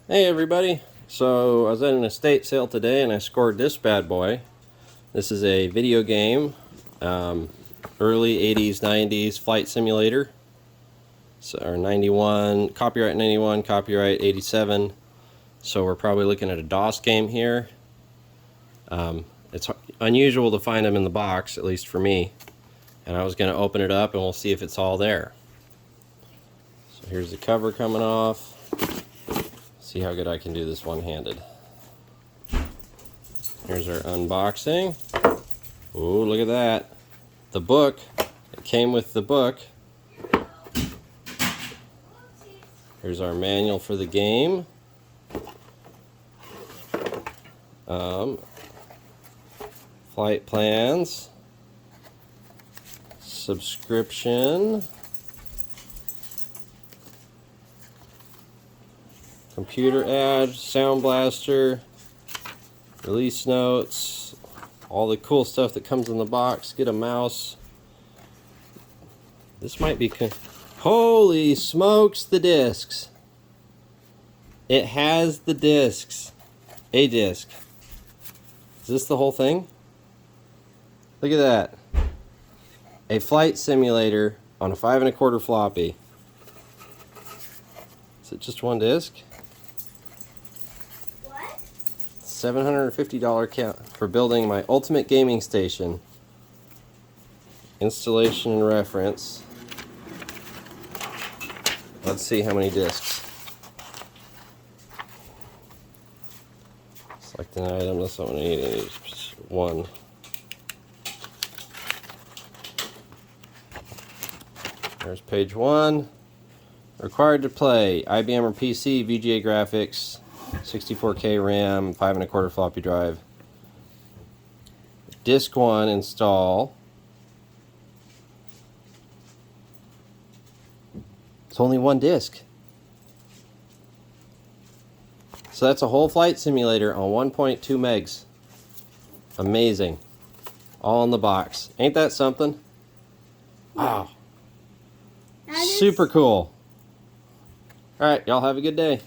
Hey everybody, so I was at an estate sale today and I scored this bad boy. This is a video game, early 80s, 90s flight simulator. So, or 91, copyright 91, copyright 87. So we're probably looking at a DOS game here. It's unusual to find them in the box, at least for me. And I was going to open it up and we'll see if it's all there. So here's the cover coming off. See how good I can do this one-handed. Here's our unboxing. Oh, look at that. The book. It came with the book. Here's our manual for the game. Flight plans. Subscription. Computer ad, Sound Blaster, release notes, all the cool stuff that comes in the box. Get a mouse. This might be... Holy smokes, the discs. It has the discs. A disc. Is this the whole thing? Look at that. A flight simulator on a 5 1/4 floppy. Is it just one disc? $750 count for building my ultimate gaming station. Installation and reference. Let's see how many discs. Select an item. That's not what I need. I need one. There's page 1. Required to play IBM or PC, VGA graphics, 64K RAM, 5 1/4 floppy drive. Disc 1 install. It's only one disc. So that's a whole flight simulator on 1.2 megs. Amazing. All in the box. Ain't that something? Wow. Super cool. Alright, y'all have a good day.